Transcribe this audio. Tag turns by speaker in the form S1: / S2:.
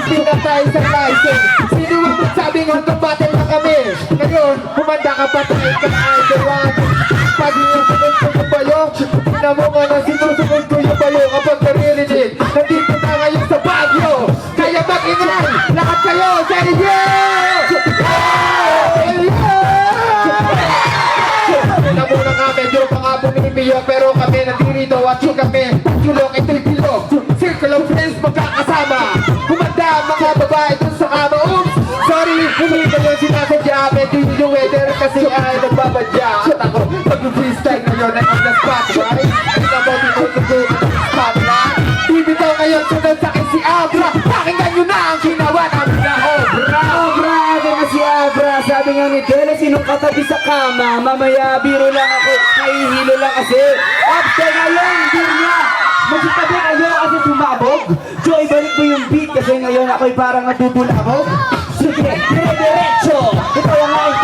S1: Hindi na tayo sa license. Sino ang magsabing hanggang battle na kami? Ngayon, humanda ka pa tayo ka idol. Pag yung sunod ko yung bayo, tingnan mo nga na sinusunod ko yung bayo kapag naririnig. Nandito na ngayon sa Baguio. Kaya mag-ingay, lahat kayo, say yeah! Na muna nga, medyo mga bumibiyo, pero kami nandirito at yung kami tulong, ito'y bilog. Circle of friends magkakasama. Humanda ang mga babae dun sa kama. Oops! Sorry, hindi ko yung sinasadya. Medyo yung weather kasi ay nagbabadya. At ako, mag-freestyle ngayon ay on the spot, right? Hindi na mo tinutugo ang spotlight. Bibitaw ngayon, sunod sa akin si Abra. Pakinggan nyo na ang ginawa namin na obra.
S2: Obra, ako na si Abra. Sabi nga ni Dela, sinong katabi sa kama? Mamaya, biro lang ako, nahihilo lang kasi. After ngayon, beer niya. Magsitabi kayo kasi sumabog. Joy, balik mo yung beat kasi ngayon ako'y parang natutulabog. Sige, ready?